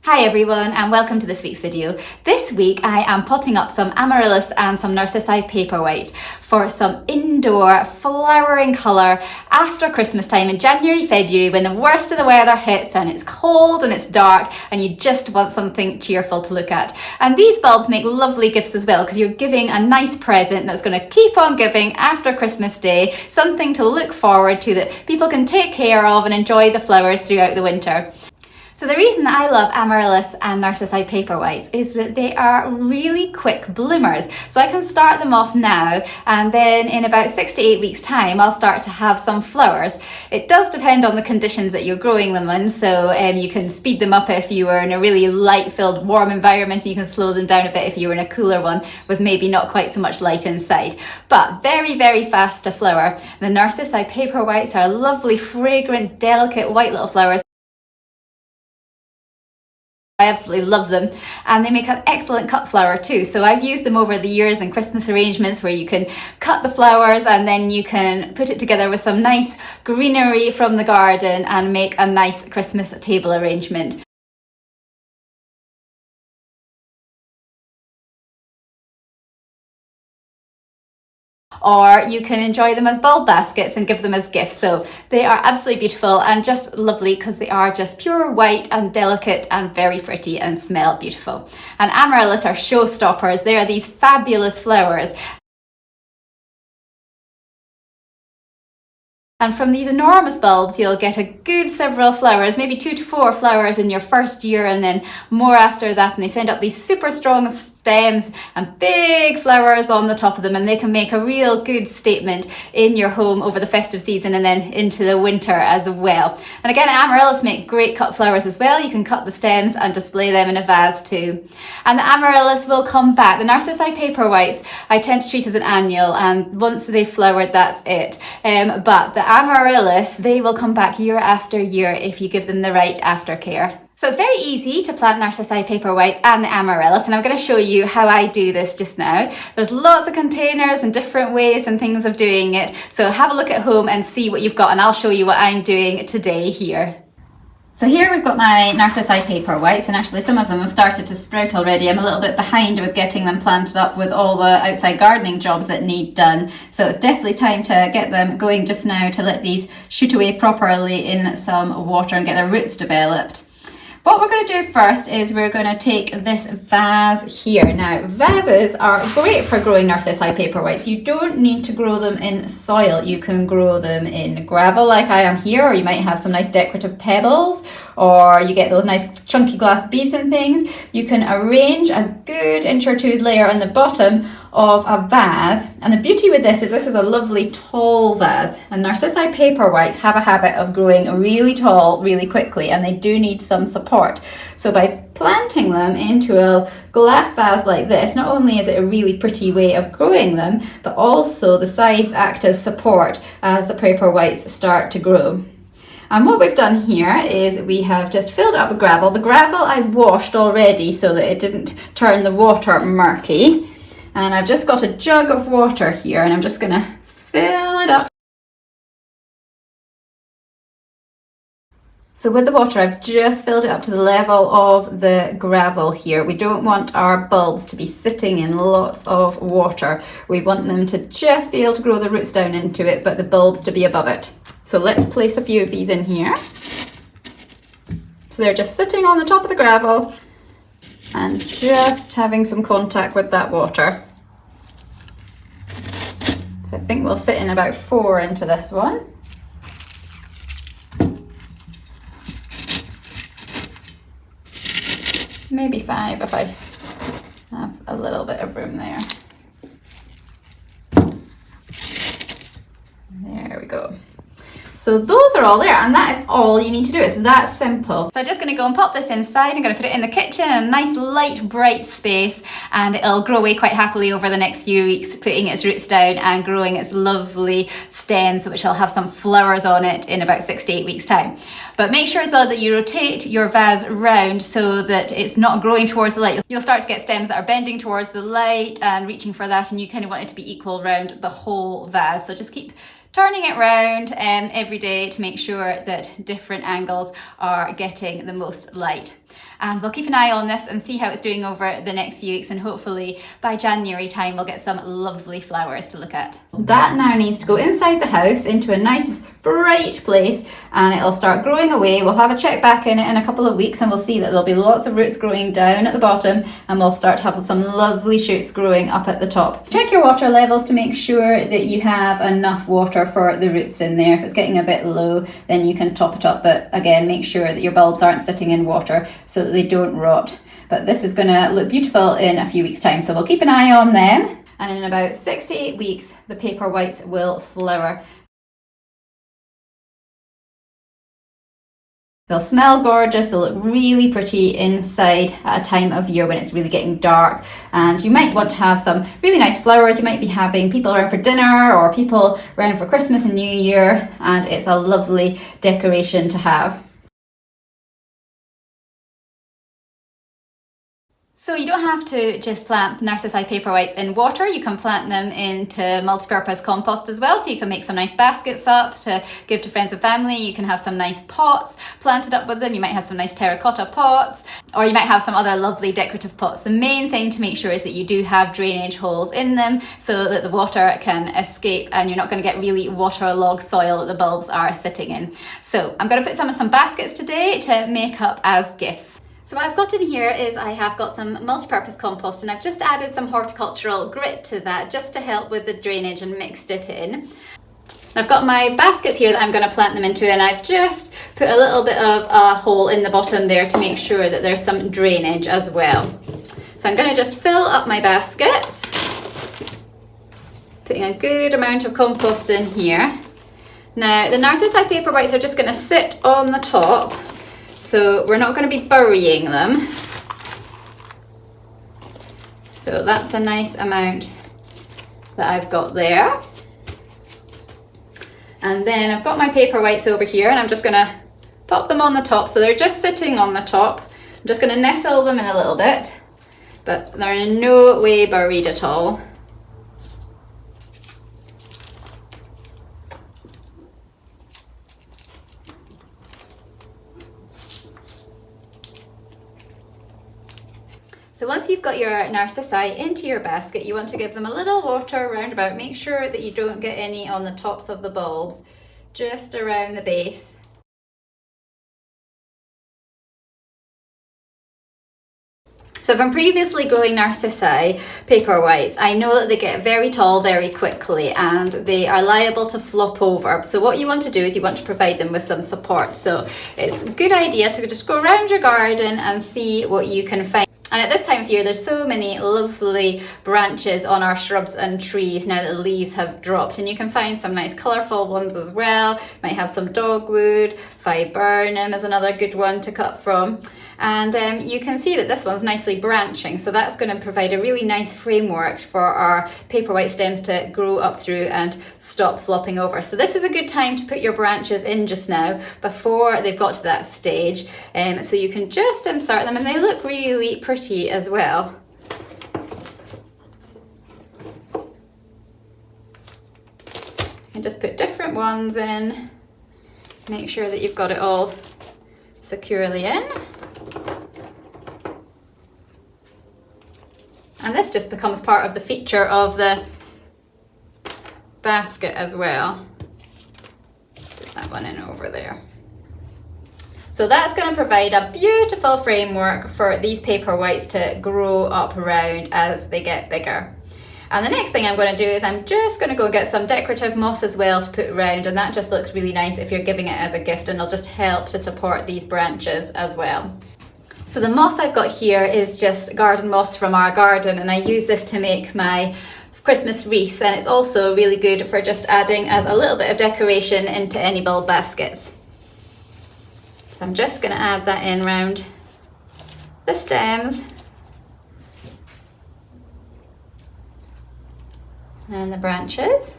Hi everyone and welcome to this week's video. This week I am potting up some Amaryllis and some Narcissi Paperwhite for some indoor flowering colour after Christmas time in January, February, when the worst of the weather hits and it's cold and it's dark and you just want something cheerful to look at. And these bulbs make lovely gifts as well because you're giving a nice present that's going to keep on giving after Christmas Day, something to look forward to that people can take care of and enjoy the flowers throughout the winter. So the reason that I love Amaryllis and Narcissi Paperwhites is that they are really quick bloomers. So I can start them off now and then in about 6 to 8 weeks time I'll start to have some flowers. It does depend on the conditions that you're growing them in, so you can speed them up if you were in a really light-filled warm environment, and you can slow them down a bit if you were in a cooler one with maybe not quite so much light inside. But very, very fast to flower. The Narcissi Paperwhites are lovely, fragrant, delicate white little flowers. I absolutely love them, and they make an excellent cut flower too. So I've used them over the years in Christmas arrangements where you can cut the flowers and then you can put it together with some nice greenery from the garden and make a nice Christmas table arrangement. Or you can enjoy them as bulb baskets and give them as gifts. So they are absolutely beautiful and just lovely because they are just pure white and delicate and very pretty and smell beautiful. And Amaryllis are showstoppers. They are these fabulous flowers. And from these enormous bulbs, you'll get a good several flowers, maybe 2 to 4 flowers in your first year, and then more after that. And they send up these super strong stems and big flowers on the top of them, and they can make a real good statement in your home over the festive season and then into the winter as well. And again, Amaryllis make great cut flowers as well. You can cut the stems and display them in a vase too. And the Amaryllis will come back. The Narcissi Paperwhites I tend to treat as an annual, and once they've flowered, that's it. But the Amaryllis, they will come back year after year if you give them the right aftercare. So it's very easy to plant Narcissi Paperwhites and the Amaryllis, and I'm going to show you how I do this just now. There's lots of containers and different ways and things of doing it, so have a look at home and see what you've got, and I'll show you what I'm doing today here. So here we've got my Narcissi Paperwhites, and actually some of them have started to sprout already. I'm a little bit behind with getting them planted up with all the outside gardening jobs that need done. So it's definitely time to get them going just now to let these shoot away properly in some water and get their roots developed. What we're going to do first is we're going to take this vase here. Now, vases are great for growing Narcissi Paperwhites. You don't need to grow them in soil. You can grow them in gravel like I am here, or you might have some nice decorative pebbles, or you get those nice chunky glass beads and things. You can arrange a good inch or 2 layer on the bottom of a vase, and the beauty with this is a lovely tall vase, and Narcissi Paperwhites have a habit of growing really tall really quickly, and they do need some support. So by planting them into a glass vase like this, not only is it a really pretty way of growing them, but also the sides act as support as the Paperwhites start to grow. And what we've done here is we have just filled up with gravel. The gravel I washed already so that it didn't turn the water murky. And I've just got a jug of water here, and I'm just going to fill it up. So with the water, I've just filled it up to the level of the gravel here. We don't want our bulbs to be sitting in lots of water. We want them to just be able to grow the roots down into it, but the bulbs to be above it. So let's place a few of these in here. So they're just sitting on the top of the gravel and just having some contact with that water. So I think we'll fit in about 4 into this one. Maybe 5 if I have a little bit of room there. There we go. So those are all there, and that is all you need to do. It's that simple. So I'm just going to go and pop this inside. I'm going to put it in the kitchen in a nice light bright space, and it'll grow away quite happily over the next few weeks, putting its roots down and growing its lovely stems, which will have some flowers on it in about 6 to 8 weeks time. But make sure as well that you rotate your vase round so that it's not growing towards the light. You'll start to get stems that are bending towards the light and reaching for that, and you kind of want it to be equal round the whole vase. So just keep turning it round every day to make sure that different angles are getting the most light. And we'll keep an eye on this and see how it's doing over the next few weeks, and hopefully by January time we'll get some lovely flowers to look at. That now needs to go inside the house into a nice bright place, and it'll start growing away. We'll have a check back in it in a couple of weeks and we'll see that there'll be lots of roots growing down at the bottom, and we'll start to have some lovely shoots growing up at the top. Check your water levels to make sure that you have enough water for the roots in there. If it's getting a bit low, then you can top it up, but again, make sure that your bulbs aren't sitting in water so that they don't rot. But this is going to look beautiful in a few weeks time, so we'll keep an eye on them, and in about 6 to 8 weeks the Paperwhites will flower. They'll smell gorgeous, they'll look really pretty inside at a time of year when it's really getting dark, and you might want to have some really nice flowers. You might be having people around for dinner or people around for Christmas and New Year, and it's a lovely decoration to have. So you don't have to just plant Narcissi Paperwhites in water, you can plant them into multi-purpose compost as well. So you can make some nice baskets up to give to friends and family. You can have some nice pots planted up with them. You might have some nice terracotta pots, or you might have some other lovely decorative pots. The main thing to make sure is that you do have drainage holes in them so that the water can escape and you're not going to get really waterlogged soil that the bulbs are sitting in. So I'm going to put some baskets today to make up as gifts. So what I've got in here is I have got some multi-purpose compost, and I've just added some horticultural grit to that just to help with the drainage and mixed it in. I've got my baskets here that I'm going to plant them into, and I've just put a little bit of a hole in the bottom there to make sure that there's some drainage as well. So I'm going to just fill up my baskets, putting a good amount of compost in here. Now the Narcissi Paperwhites are just going to sit on the top, so we're not going to be burying them. So that's a nice amount that I've got there. And then I've got my Paperwhites over here, and I'm just going to pop them on the top. So they're just sitting on the top. I'm just going to nestle them in a little bit, but they're in no way buried at all. So once you've got your Narcissi into your basket, you want to give them a little water around about. Make sure that you don't get any on the tops of the bulbs, just around the base. So from previously growing Narcissi Paperwhites, I know that they get very tall very quickly and they are liable to flop over. So what you want to do is you want to provide them with some support. So it's a good idea to just go around your garden and see what you can find. And at this time of year, there's so many lovely branches on our shrubs and trees now that the leaves have dropped, and you can find some nice colourful ones as well. Might have some dogwood, viburnum is another good one to cut from. And you can see that this one's nicely branching, so that's going to provide a really nice framework for our Paperwhite stems to grow up through and stop flopping over. So this is a good time to put your branches in just now before they've got to that stage, so you can just insert them, and they look really pretty as well. You can just put different ones in, make sure that you've got it all securely in. And this just becomes part of the feature of the basket as well. Put that one in over there. So that's going to provide a beautiful framework for these Paperwhites to grow up around as they get bigger. And the next thing I'm going to do is I'm just going to go get some decorative moss as well to put around, and that just looks really nice if you're giving it as a gift, and it'll just help to support these branches as well. So the moss I've got here is just garden moss from our garden, and I use this to make my Christmas wreaths, and it's also really good for just adding as a little bit of decoration into any bulb baskets. So I'm just going to add that in round the stems and the branches.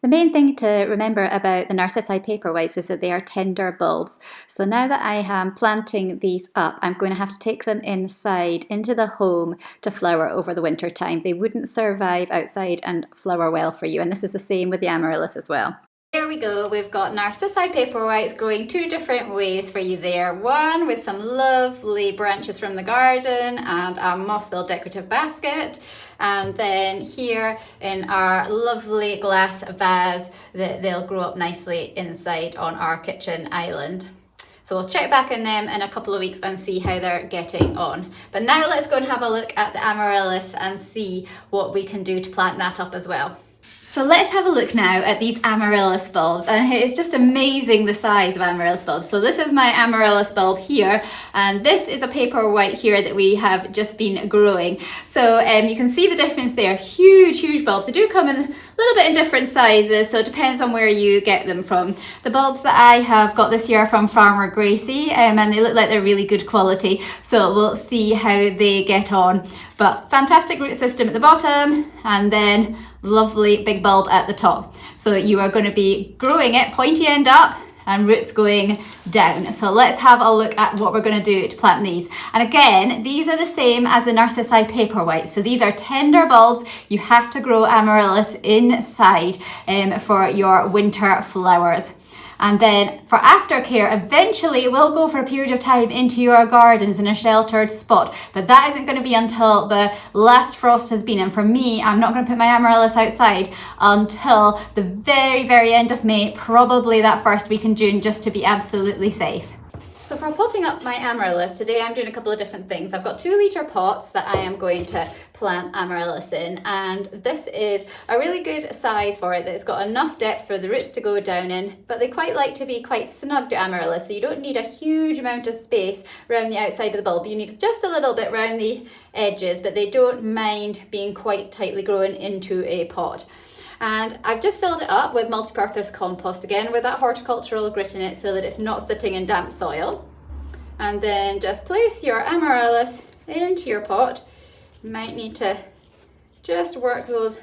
The main thing to remember about the Narcissi Paperwhites is that they are tender bulbs. So now that I am planting these up, I'm going to have to take them inside into the home to flower over the winter time. They wouldn't survive outside and flower well for you. And this is the same with the Amaryllis as well. There we go, we've got Narcissi Paperwhites growing two different ways for you there. One with some lovely branches from the garden and a moss-filled decorative basket. And then here in our lovely glass vase that they'll grow up nicely inside on our kitchen island. So we'll check back on them in a couple of weeks and see how they're getting on. But now let's go and have a look at the Amaryllis and see what we can do to plant that up as well. So let's have a look now at these Amaryllis bulbs, and it's just amazing the size of Amaryllis bulbs. So this is my Amaryllis bulb here, and this is a Paperwhite here that we have just been growing. So you can see the difference there, huge bulbs. They do come in a little bit in different sizes, so it depends on where you get them from. The bulbs that I have got this year are from Farmer Gracie, and they look like they're really good quality, so we'll see how they get on. But fantastic root system at the bottom, and then lovely big bulb at the top. So you are going to be growing it pointy end up and roots going down. So let's have a look at what we're going to do to plant these. And again, these are the same as the Narcissi Paperwhites. So these are tender bulbs. You have to grow Amaryllis inside for your winter flowers. And then for aftercare, eventually we'll go for a period of time into your gardens in a sheltered spot. But that isn't going to be until the last frost has been. And for me, I'm not going to put my Amaryllis outside until the very end of May, probably that first week in June, just to be absolutely safe. So for potting up my Amaryllis, today I'm doing a couple of different things. I've got 2-litre pots that I am going to plant Amaryllis in, and this is a really good size for it, that it's got enough depth for the roots to go down in, but they quite like to be quite snug to Amaryllis, so you don't need a huge amount of space around the outside of the bulb. You need just a little bit around the edges, but they don't mind being quite tightly grown into a pot. And I've just filled it up with multi-purpose compost, again with that horticultural grit in it so that it's not sitting in damp soil. And then just place your Amaryllis into your pot. You might need to just work those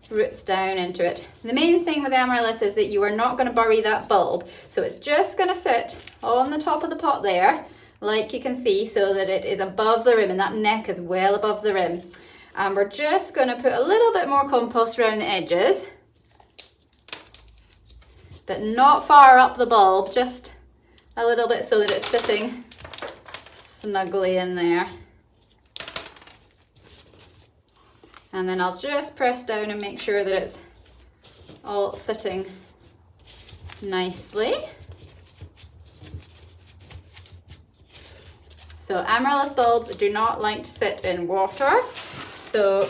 roots down into it. The main thing with the Amaryllis is that you are not going to bury that bulb. So it's just going to sit on the top of the pot there, like you can see, so that it is above the rim and that neck is well above the rim. And we're just going to put a little bit more compost around the edges, but not far up the bulb, just a little bit so that it's sitting snugly in there. And then I'll just press down and make sure that it's all sitting nicely. So Amaryllis bulbs do not like to sit in water. So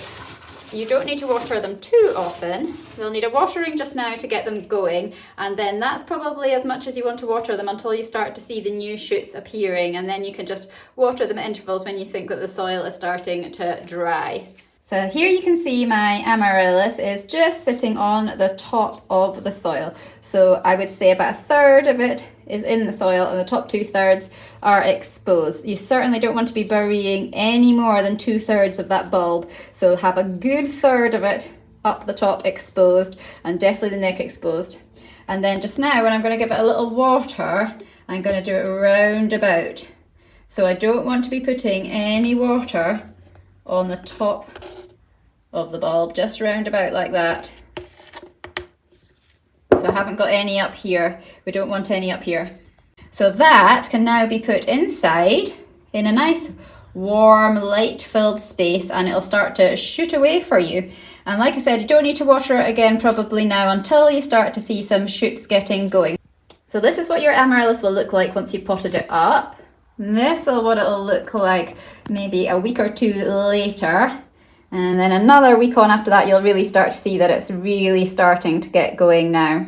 you don't need to water them too often. You'll need a watering just now to get them going, and then that's probably as much as you want to water them until you start to see the new shoots appearing, and then you can just water them at intervals when you think that the soil is starting to dry. So here you can see my Amaryllis is just sitting on the top of the soil. So I would say about 1/3 of it is in the soil and the top 2/3 are exposed. You certainly don't want to be burying any more than 2/3 of that bulb. So have a good 1/3 of it up the top exposed, and definitely the neck exposed. And then just now when I'm going to give it a little water, I'm going to do it round about. So I don't want to be putting any water on the top of the bulb, just round about like that. So I haven't got any up here. We don't want any up here. So that can now be put inside in a nice warm light filled space, and it'll start to shoot away for you. And like I said, you don't need to water it again probably now until you start to see some shoots getting going. So this is what your Amaryllis will look like once you've potted it up. This is what it'll look like maybe a week or two later. And then another week on after that, you'll really start to see that it's really starting to get going now.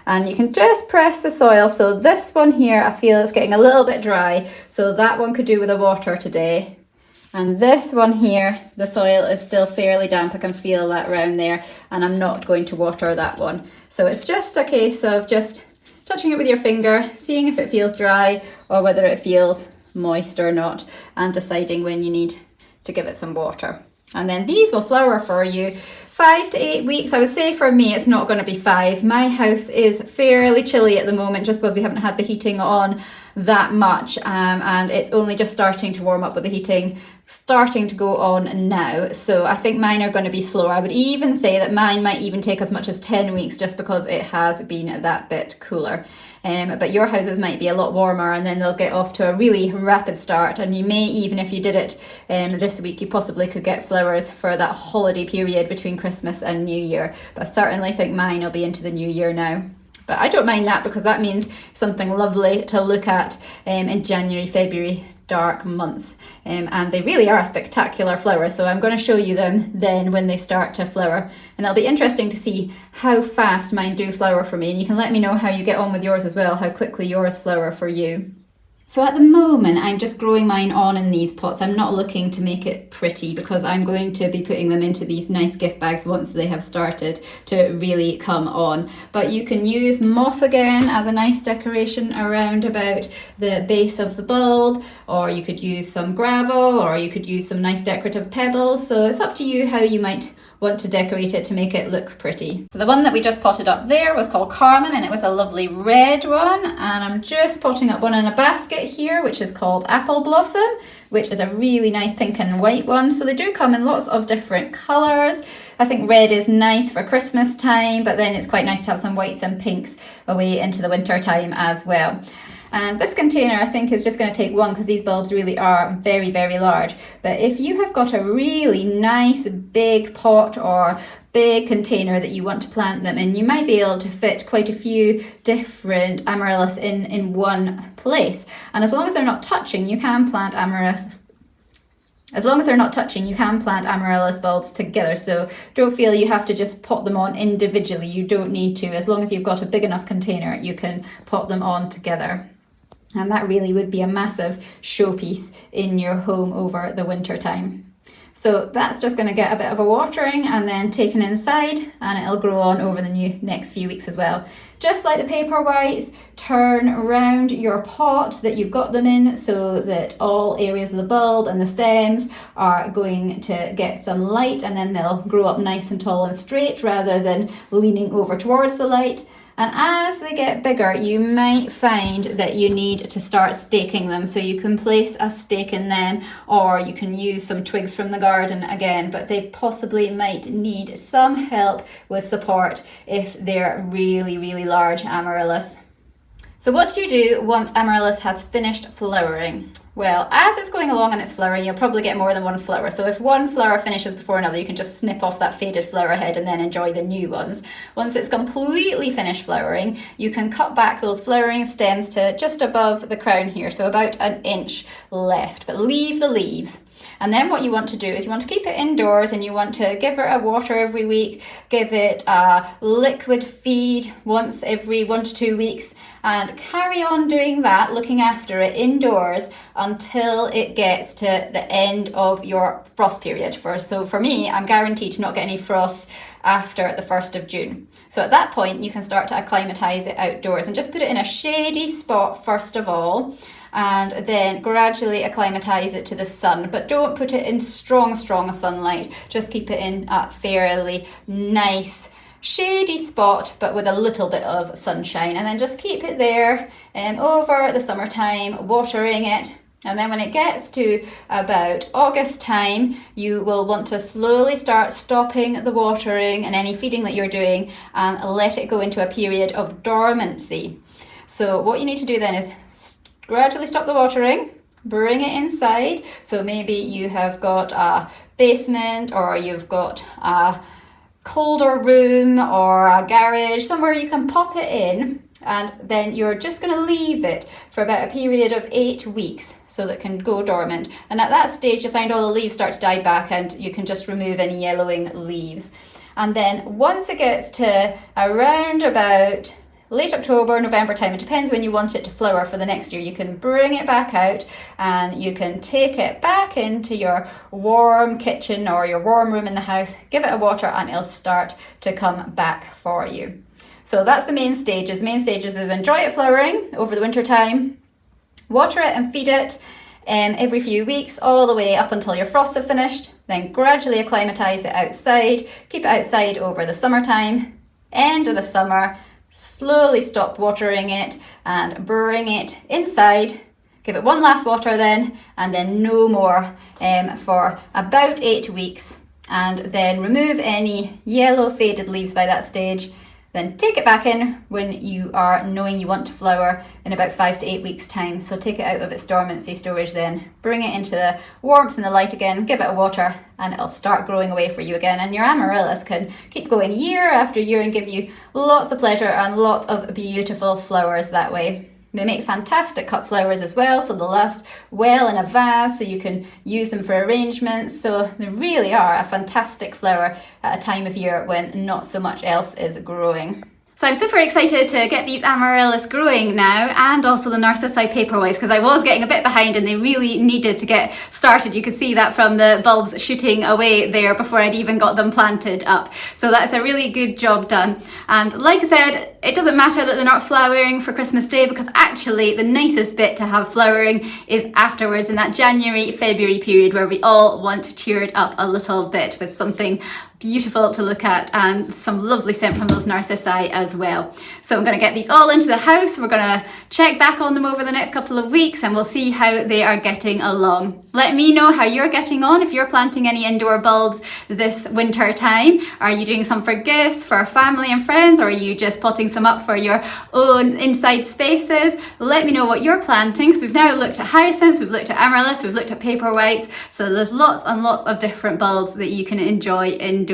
And you can just press the soil. So this one here, I feel it's getting a little bit dry. So that one could do with a water today. And this one here, the soil is still fairly damp. I can feel that around there. And I'm not going to water that one. So it's just a case of just touching it with your finger, seeing if it feels dry or whether it feels moist or not, and deciding when you need to give it some water. And then these will flower for you 5 to 8 weeks. I would say for me it's not going to be 5. My house is fairly chilly at the moment just because we haven't had the heating on that much, and it's only just starting to warm up with the heating starting to go on now. So I think mine are going to be slower. I would even say that mine might even take as much as 10 weeks just because it has been that bit cooler. But your houses might be a lot warmer, and then they'll get off to a really rapid start. And you may, even if you did it this week, you possibly could get flowers for that holiday period between Christmas and New Year. But I certainly think mine will be into the new year now. But I don't mind that, because that means something lovely to look at in January, February, dark months. And they really are a spectacular flower. So I'm going to show you them then when they start to flower. And it'll be interesting to see how fast mine do flower for me. And you can let me know how you get on with yours as well, how quickly yours flower for you. So at the moment, I'm just growing mine on in these pots. I'm not looking to make it pretty, because I'm going to be putting them into these nice gift bags once they have started to really come on. But you can use moss again as a nice decoration around about the base of the bulb, or you could use some gravel, or you could use some nice decorative pebbles. So it's up to you how you might want to decorate it to make it look pretty. So the one that we just potted up there was called Carmen, and it was a lovely red one. And I'm just potting up one in a basket here, which is called Apple Blossom, which is a really nice pink and white one. So they do come in lots of different colours. I think red is nice for Christmas time, but then it's quite nice to have some whites and pinks away into the winter time as well. And this container, I think, is just going to take one, because these bulbs really are very, very large. But if you have got a really nice big pot or big container that you want to plant them in, you might be able to fit quite a few different amaryllis in one place. And as long as they're not touching, you can plant amaryllis. As long as they're not touching, you can plant amaryllis bulbs together. So don't feel you have to just pot them on individually. You don't need to. As long as you've got a big enough container, you can pot them on together. And that really would be a massive showpiece in your home over the winter time. So that's just going to get a bit of a watering and then taken inside, and it'll grow on over the next few weeks as well. Just like the Paperwhites, turn around your pot that you've got them in so that all areas of the bulb and the stems are going to get some light, and then they'll grow up nice and tall and straight rather than leaning over towards the light. And as they get bigger, you might find that you need to start staking them. So you can place a stake in them, or you can use some twigs from the garden again, but they possibly might need some help with support if they're really, really large amaryllis. So what do you do once amaryllis has finished flowering? Well, as it's going along and it's flowering, you'll probably get more than one flower. So if one flower finishes before another, you can just snip off that faded flower head and then enjoy the new ones. Once it's completely finished flowering, you can cut back those flowering stems to just above the crown here, so about 1 inch left, but leave the leaves. And then what you want to do is you want to keep it indoors, and you want to give it a water every week, give it a liquid feed once every 1 to 2 weeks, and carry on doing that, looking after it indoors until it gets to the end of your frost period. So for me, I'm guaranteed to not get any frosts after the 1st of June. So at that point, you can start to acclimatise it outdoors and just put it in a shady spot first of all, and then gradually acclimatise it to the sun. But don't put it in strong sunlight. Just keep it in a fairly nice shady spot, but with a little bit of sunshine, and then just keep it there over the summertime, watering it. And then when it gets to about August time, you will want to slowly start stopping the watering and any feeding that you're doing, and let it go into a period of dormancy. So what you need to do then is gradually stop the watering, bring it inside. So maybe you have got a basement, or you've got a colder room or a garage, somewhere you can pop it in, and then you're just going to leave it for about a period of 8 weeks so that it can go dormant. And at that stage, you'll find all the leaves start to die back, and you can just remove any yellowing leaves. And then once it gets to around about late October, November time, it depends when you want it to flower for the next year, you can bring it back out and you can take it back into your warm kitchen or your warm room in the house, give it a water, and it'll start to come back for you. So that's the main stages. Main stages is enjoy it flowering over the winter time, water it and feed it every few weeks all the way up until your frosts have finished, then gradually acclimatise it outside, keep it outside over the summertime, end of the summer, slowly stop watering it and bring it inside, Give it one last water then, and then no more for about 8 weeks. And then remove any yellow faded leaves by that stage. Then take it back in when you are knowing you want to flower in about 5 to 8 weeks time. So take it out of its dormancy storage then, bring it into the warmth and the light again, give it a water, and it'll start growing away for you again. And your amaryllis can keep going year after year and give you lots of pleasure and lots of beautiful flowers that way. They make fantastic cut flowers as well, so they'll last well in a vase, so you can use them for arrangements. So they really are a fantastic flower at a time of year when not so much else is growing. So I'm super excited to get these amaryllis growing now, and also the Narcissi Paperwhites, because I was getting a bit behind and they really needed to get started. You could see that from the bulbs shooting away there before I'd even got them planted up. So that's a really good job done. And like I said, it doesn't matter that they're not flowering for Christmas Day, because actually the nicest bit to have flowering is afterwards in that January, February period where we all want to cheer it up a little bit with something beautiful to look at and some lovely scent from those narcissi as well. So I'm going to get these all into the house. We're going to check back on them over the next couple of weeks and we'll see how they are getting along. Let me know how you're getting on if you're planting any indoor bulbs this winter time. Are you doing some for gifts, for family and friends, or are you just potting some up for your own inside spaces? Let me know what you're planting, because we've now looked at hyacinths, we've looked at amaryllis, we've looked at paperwhites, so there's lots and lots of different bulbs that you can enjoy indoors.